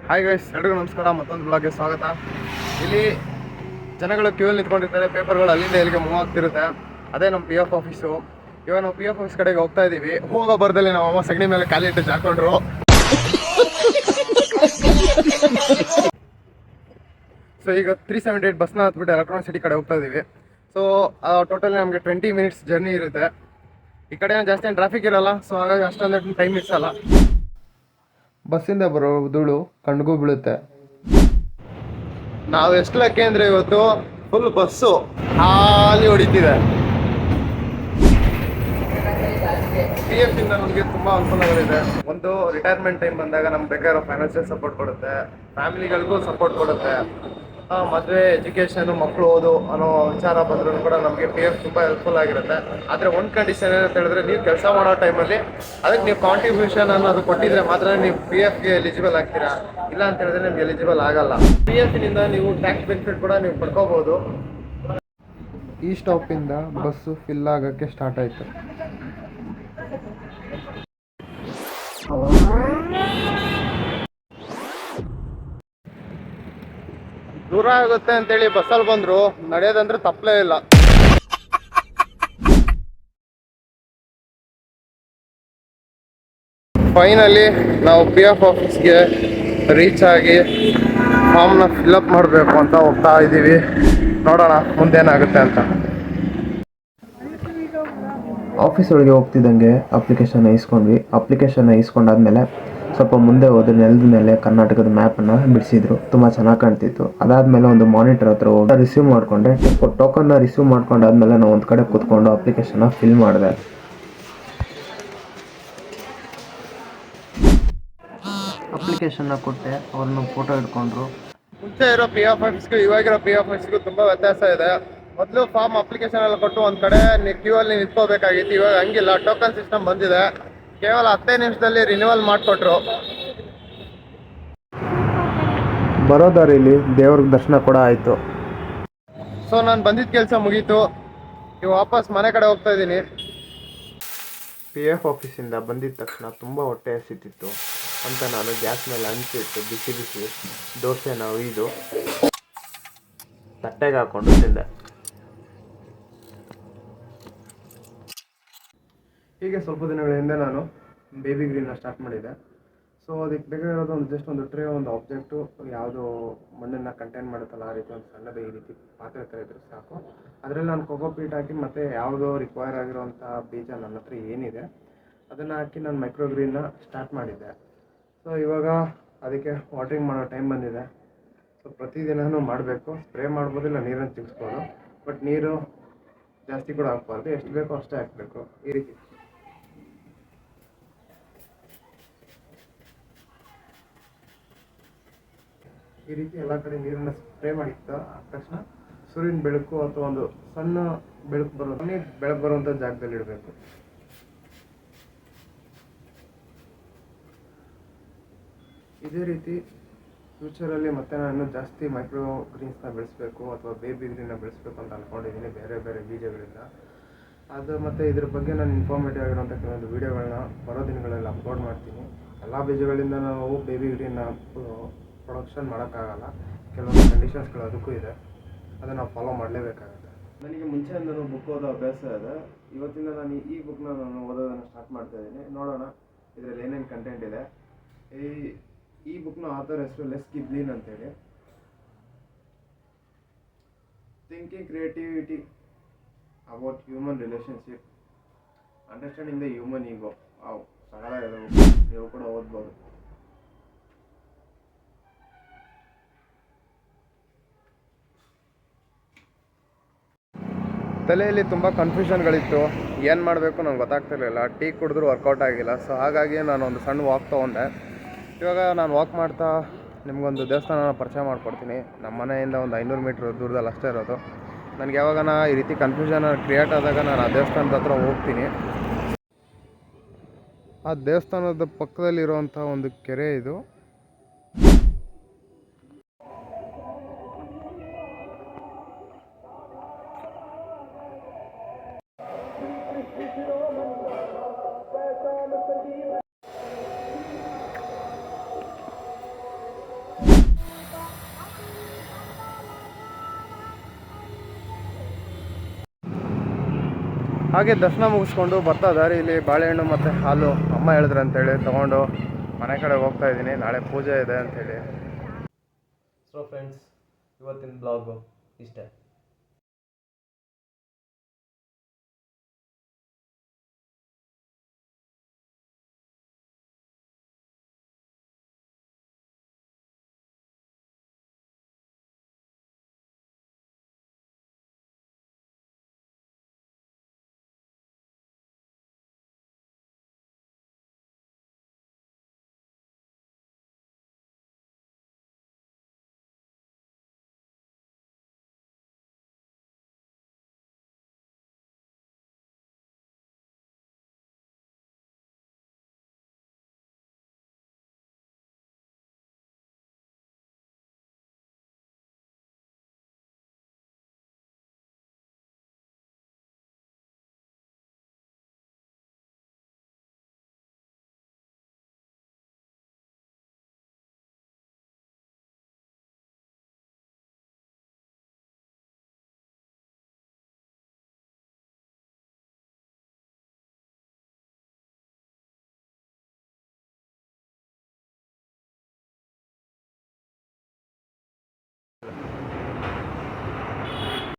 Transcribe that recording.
Hi guys, ಎಲ್ರಿಗೂ ನಮಸ್ಕಾರ. ಮತ್ತೊಂದು ಬ್ಲಾಗ್ಗೆ ಸ್ವಾಗತ. ಇಲ್ಲಿ ಜನಗಳು ಕ್ಯೂ ಅಲ್ಲಿ ನಿಂತ್ಕೊಂಡಿರ್ತಾರೆ, ಪೇಪರ್ಗಳು ಅಲ್ಲಿಂದ ಇಲ್ಲಿಗೆ ಮೂವ್ ಆಗ್ತಿರುತ್ತೆ. ಅದೇ ನಮ್ಮ ಪಿ ಎಫ್ ಆಫೀಸು. ಇವಾಗ ನಾವು ಪಿ ಎಫ್ ಆಫೀಸ್ ಕಡೆಗೆ ಹೋಗ್ತಾ ಇದ್ದೀವಿ. ಹೋಗೋ ಬರ್ದಲ್ಲಿ ನಮ್ಮ ಅಮ್ಮ ಸಗಣಿ ಮೇಲೆ ಕಾಲಿಟ್ಟು ಜಾಕೊಂಡ್ರು. ಸೊ ಈಗ 378 ಬಸ್ನ ಹತ್ಬಿಟ್ಟು ಎಲೆಕ್ಟ್ರಾನಿಕ್ ಸಿಟಿ ಕಡೆ ಹೋಗ್ತಾ ಇದ್ದೀವಿ. ಸೊ ಟೋಟಲಿ ನಮಗೆ 20 ಮಿನಿಟ್ಸ್ ಜರ್ನಿ ಇರುತ್ತೆ. ಈ ಕಡೆ ಜಾಸ್ತಿ ಏನು ಟ್ರಾಫಿಕ್ ಇರಲ್ಲ, ಸೊ ಹಾಗಾಗಿ ಅಷ್ಟೊಂದು ಟೈಮ್ ಇರ್ಸಲ್ಲ. ಬಸ್ಸಿಂದ ಬರೋ ಧೂಳು ಕಣ್ಗೂ ಬೀಳುತ್ತೆ. ನಾವು ಎಷ್ಟು ಲಕ್ಕಿ ಅಂದರೆ ಇವತ್ತು ಫುಲ್ ಬಸ್ಸು ಖಾಲಿ ಹೊಡಿತಿದೆ. ಪಿ ಎಫ್ ಇಂದ ನಮಗೆ ತುಂಬ ಅನುಕೂಲಗಳಿದೆ. ಒಂದು ರಿಟೈರ್ಮೆಂಟ್ ಟೈಮ್ ಬಂದಾಗ ನಮ್ಗೆ ಬೇಕಾಗಿರೋ ಫೈನಾನ್ಷಿಯಲ್ ಸಪೋರ್ಟ್ ಕೊಡುತ್ತೆ, ಫ್ಯಾಮಿಲಿಗಳಿಗೂ ಸಪೋರ್ಟ್ ಕೊಡುತ್ತೆ. ಮದುವೆ, ಎಜುಕೇಷನ್, ಮಕ್ಕಳು ಓದು ಅನ್ನೋ ವಿಚಾರ ಬಂದ್ರೂ ಕೂಡ ನಮಗೆ ಪಿ ಎಫ್ ತುಂಬ ಹೆಲ್ಪ್ಫುಲ್ ಆಗಿರುತ್ತೆ. ಆದರೆ ಒಂದು ಕಂಡೀಷನ್ ಏನಂತ ಹೇಳಿದ್ರೆ, ನೀವು ಕೆಲಸ ಮಾಡೋ ಟೈಮಲ್ಲಿ ಅದಕ್ಕೆ ನೀವು ಕಾಂಟ್ರಿಬ್ಯೂಷನ್ ಅನ್ನೋದು ಕೊಟ್ಟಿದ್ರೆ ಮಾತ್ರ ನೀವು ಪಿ ಎಫ್ಗೆ ಎಲಿಜಿಬಲ್ ಆಗ್ತೀರಾ. ಇಲ್ಲ ಅಂತ ಹೇಳಿದ್ರೆ ನಿಮ್ಗೆ ಎಲಿಜಿಬಲ್ ಆಗಲ್ಲ. ಪಿ ಎಫ್ನಿಂದ ನೀವು ಟ್ಯಾಕ್ಸ್ ಬೆನಿಫಿಟ್ ಕೂಡ ನೀವು ಪಡ್ಕೋಬಹುದು. ಈ ಸ್ಟಾಪಿಂದ ಬಸ್ಸು ಫಿಲ್ ಆಗೋಕ್ಕೆ ಸ್ಟಾರ್ಟ್ ಆಯಿತು. ದೂರ ಆಗುತ್ತೆ ಅಂತೇಳಿ ಬಸ್ಸಲ್ಲಿ ಬಂದರು, ನಡೆಯೋದಂದ್ರೆ ತಪ್ಪಲೇ ಇಲ್ಲ. ಫೈನಲಿ ನಾವು ಪಿ ಎಫ್ ಆಫೀಸ್ಗೆ ರೀಚ್ ಆಗಿ ಫಾರ್ಮ್ನ ಫಿಲ್ಅಪ್ ಮಾಡಬೇಕು ಅಂತ ಹೋಗ್ತಾ ಇದ್ದೀವಿ. ನೋಡೋಣ ಮುಂದೇನಾಗುತ್ತೆ ಅಂತ. ಆಫೀಸ್ ಒಳಗೆ ಹೋಗ್ತಿದ್ದಂಗೆ ಅಪ್ಲಿಕೇಶನ್ನ ಇಸ್ಕೊಂಡಾದ್ಮೇಲೆ ಸ್ವಲ್ಪ ಮುಂದೆ ಹೋದ್ರೆ ನೆಲದ ಮೇಲೆ ಕರ್ನಾಟಕದ ಮ್ಯಾಪನ್ನು ಬಿಡಿಸಿದ್ರು. ತುಂಬ ಚೆನ್ನಾಗಿ ಕಾಣ್ತಿತ್ತು. ಅದಾದಮೇಲೆ ಒಂದು ಮಾನಿಟರ್ ಹತ್ರ ಹೋಗಿ ರಿಸೀವ್ ಮಾಡಿಕೊಂಡೆ. ಟೋಕನ್ನ ರಿಸೀವ್ ಮಾಡ್ಕೊಂಡಾದ್ಮೇಲೆ ನಾವು ಒಂದು ಕಡೆ ಕೂತ್ಕೊಂಡು ಅಪ್ಲಿಕೇಶನ್ನ ಫಿಲ್ ಮಾಡಿದೆ. ಅಪ್ಲಿಕೇಶನ್ನ ಕೊಟ್ಟೆ, ಅವ್ರನ್ನ ಫೋಟೋ ಹಿಡ್ಕೊಂಡ್ರು. ಮುಂಚೆ ಇರೋ ಪಿ ಎಫ್ ಆಫೀಸ್ಗೂ ಇವಾಗಿರೋ ಪಿ ಎಫ್ ಆಫೀಸ್ಗೂ ತುಂಬ ವ್ಯತ್ಯಾಸ ಇದೆ. ಮೊದಲು ಫಾರ್ಮ್ ಅಪ್ಲಿಕೇಶನ್ ಎಲ್ಲ ಕೊಟ್ಟು ಒಂದು ಕಡೆ ಕ್ಯೂ ಅಲ್ಲಿ ನಿಂತ್ಕೋಬೇಕಾಗಿತ್ತು. ಇವಾಗ ಹಂಗಿಲ್ಲ, ಟೋಕನ್ ಸಿಸ್ಟಮ್ ಬಂದಿದೆ. ಕೇವಲ 15 ನಿಮಿಷದಲ್ಲಿ ರಿನ್ಯೂವಲ್ ಮಾಡಿಕೊಟ್ರು. ಬರೋ ದಾರಿಲಿ ದೇವ್ರ ದರ್ಶನ ಕೂಡ ಆಯಿತು. ಸೊ ನಾನು ಬಂದಿದ್ದ ಕೆಲಸ ಮುಗೀತು. ಈಗ ವಾಪಸ್ ಮನೆ ಕಡೆ ಹೋಗ್ತಾ ಇದ್ದೀನಿ. ಪಿ ಎಫ್ ಆಫೀಸಿಂದ ಬಂದಿದ್ದ ತಕ್ಷಣ ತುಂಬ ಹೊಟ್ಟೆ ಹಸಿತಿತ್ತು ಅಂತ ನಾನು ಗ್ಯಾಸ್ ಮೇಲೆ ಹಂಚಿಟ್ಟು ಬಿಸಿ ಬಿಸಿ ದೋಸೆನ ಒಯ್ದು ತಟ್ಟೆಗೆ ಹಾಕ್ಕೊಂಡು ತಿಂದೆ. ಹೀಗೆ ಸ್ವಲ್ಪ ದಿನಗಳ ಹಿಂದೆ ನಾನು ಬೇಬಿ ಗ್ರೀನ್ನ ಸ್ಟಾರ್ಟ್ ಮಾಡಿದ್ದೆ. ಸೊ ಅದಕ್ಕೆ ಬೇಕಾಗಿರೋದು ಒಂದು ಟ್ರೇ, ಒಂದು ಆಬ್ಜೆಕ್ಟು, ಯಾವುದು ಮಣ್ಣನ್ನು ಕಂಟೈನ್ ಮಾಡುತ್ತಲ್ಲ ಆ ರೀತಿ ಒಂದು ಸಣ್ಣದು ಈ ರೀತಿ ಪಾತ್ರೆ ಥರ ಇದ್ರೆ ಸಾಕು. ಅದರಲ್ಲಿ ನಾನು ಕೊಕೊಪೀಟ್ ಹಾಕಿ ಮತ್ತು ಯಾವುದೋ ರಿಕ್ವೈರ್ ಆಗಿರೋವಂಥ ಬೀಜ ನನ್ನ ಹತ್ರ ಏನಿದೆ ಅದನ್ನು ಹಾಕಿ ನಾನು ಮೈಕ್ರೋಗ್ರೀನ್ನ ಸ್ಟಾರ್ಟ್ ಮಾಡಿದ್ದೆ. ಸೊ ಇವಾಗ ಅದಕ್ಕೆ ವಾಟ್ರಿಂಗ್ ಮಾಡೋ ಟೈಮ್ ಬಂದಿದೆ. ಸೊ ಪ್ರತಿದಿನವೂ ಮಾಡಬೇಕು. ಸ್ಪ್ರೇ ಮಾಡ್ಬೋದು, ಇಲ್ಲ ನೀರನ್ನು ಚಿಗಿಸ್ಬೋದು. ಬಟ್ ನೀರು ಜಾಸ್ತಿ ಕೂಡ ಹಾಕ್ಬಾರ್ದು, ಎಷ್ಟು ಬೇಕೋ ಅಷ್ಟೇ ಹಾಕಬೇಕು. ಈ ರೀತಿ ಎಲ್ಲ ಕಡೆ ನೀರನ್ನು ಸ್ಪ್ರೇ ಮಾಡಿದ್ದ ತಕ್ಷಣ ಸೂರ್ಯನ ಬೆಳಕು ಅಥವಾ ಒಂದು ಸಣ್ಣ ಬೆಳಕು ಬರುವಂಥ ಜಾಗದಲ್ಲಿ ಇಡಬೇಕು. ಇದೇ ರೀತಿ ಫ್ಯೂಚರಲ್ಲಿ ಮತ್ತೆ ನಾನು ಜಾಸ್ತಿ ಮೈಕ್ರೋ ಗ್ರೀನ್ಸ್ನ ಬೆಳೆಸಬೇಕು ಅಥವಾ ಬೇಬಿ ಗ್ರೀನ್ನ ಬೆಳೆಸಬೇಕು ಅಂತ ಅಂದ್ಕೊಂಡಿದ್ದೀನಿ, ಬೇರೆ ಬೇರೆ ಬೀಜಗಳಿಂದ. ಅದು ಮತ್ತು ಇದ್ರ ಬಗ್ಗೆ ನಾನು ಇನ್ಫಾರ್ಮೇಟಿವ್ ಆಗಿರೋಂಥ ಕೆಲವೊಂದು ವೀಡಿಯೋಗಳನ್ನ ಬರೋ ದಿನಗಳಲ್ಲಿ ಅಪ್ಲೋಡ್ ಮಾಡ್ತೀನಿ. ಎಲ್ಲ ಬೀಜಗಳಿಂದ ನಾವು ಬೇಬಿ ಗ್ರೀನ್ನ ಪ್ರೊಡಕ್ಷನ್ ಮಾಡೋಕ್ಕಾಗಲ್ಲ. ಕೆಲವೊಂದು ಕಂಡೀಷನ್ಸ್ಗಳು ಅದಕ್ಕೂ ಇದೆ, ಅದನ್ನು ನಾವು ಫಾಲೋ ಮಾಡಲೇಬೇಕಾಗುತ್ತೆ. ನನಗೆ ಮುಂಚೆಯಿಂದಲೂ ಬುಕ್ ಓದೋ ಅಭ್ಯಾಸ ಇದೆ. ಇವತ್ತಿಂದ ನಾನು ಈ ಬುಕ್ನ ನಾನು ಓದೋದನ್ನು ಸ್ಟಾರ್ಟ್ ಮಾಡ್ತಾ ಇದ್ದೀನಿ. ನೋಡೋಣ ಇದರಲ್ಲಿ ಏನೇನು ಕಂಟೆಂಟ್ ಇದೆ. ಈ ಬುಕ್ನ ಆಥರ್ ಹೆಸರು ಲೆಸ್ ಗಿಬ್ಲಿನ್ ಅಂತೇಳಿ. Thinking creativity about human relationship, understanding the human ego. ಸಗಲ ನೀವು ಕೂಡ ಓದ್ಬೋದು. ತಲೆಯಲ್ಲಿ ತುಂಬ ಕನ್ಫ್ಯೂಷನ್ಗಳಿತ್ತು. ಏನು ಮಾಡಬೇಕು ನನಗೆ ಗೊತ್ತಾಗ್ತಿರ್ಲಿಲ್ಲ. ಟೀ ಕುಡಿದ್ರೂ ವರ್ಕೌಟ್ ಆಗಿಲ್ಲ. ಸೊ ಹಾಗಾಗಿ ನಾನು ಒಂದು ಸಣ್ಣ ವಾಕ್ ತೊಗೊಂಡೆ. ಇವಾಗ ನಾನು ವಾಕ್ ಮಾಡ್ತಾ ನಿಮಗೊಂದು ದೇವಸ್ಥಾನನ ಪರಿಚಯ ಮಾಡಿಕೊಡ್ತೀನಿ. ನಮ್ಮ ಮನೆಯಿಂದ ಒಂದು 500 ಮೀಟ್ರ್ ದೂರದಲ್ಲಿ ಅಷ್ಟೇ ಇರೋದು. ನನಗೆ ಯಾವಾಗ ಈ ರೀತಿ ಕನ್ಫ್ಯೂಷನ್ ಕ್ರಿಯೇಟ್ ಆದಾಗ ನಾನು ಆ ದೇವಸ್ಥಾನದ ಹತ್ರ ಹೋಗ್ತೀನಿ. ಆ ದೇವಸ್ಥಾನದ ಪಕ್ಕದಲ್ಲಿರುವಂಥ ಒಂದು ಕೆರೆ ಇದು. ಹಾಗೆ ದರ್ಶನ ಮುಗಿಸ್ಕೊಂಡು ಬರ್ತಾ ದಾರಿಯಲ್ಲಿ ಬಾಳೆಹಣ್ಣು ಮತ್ತು ಹಾಲು ಅಮ್ಮ ಹೇಳಿದ್ರು ಅಂತೇಳಿ ತೊಗೊಂಡು ಮನೆ ಕಡೆ ಹೋಗ್ತಾ ಇದ್ದೀನಿ. ನಾಳೆ ಪೂಜೆ ಇದೆ ಅಂಥೇಳಿ. ಸೊ ಫ್ರೆಂಡ್ಸ್, ಇವತ್ತಿನ ಬ್ಲಾಗು ಇಷ್ಟೇ.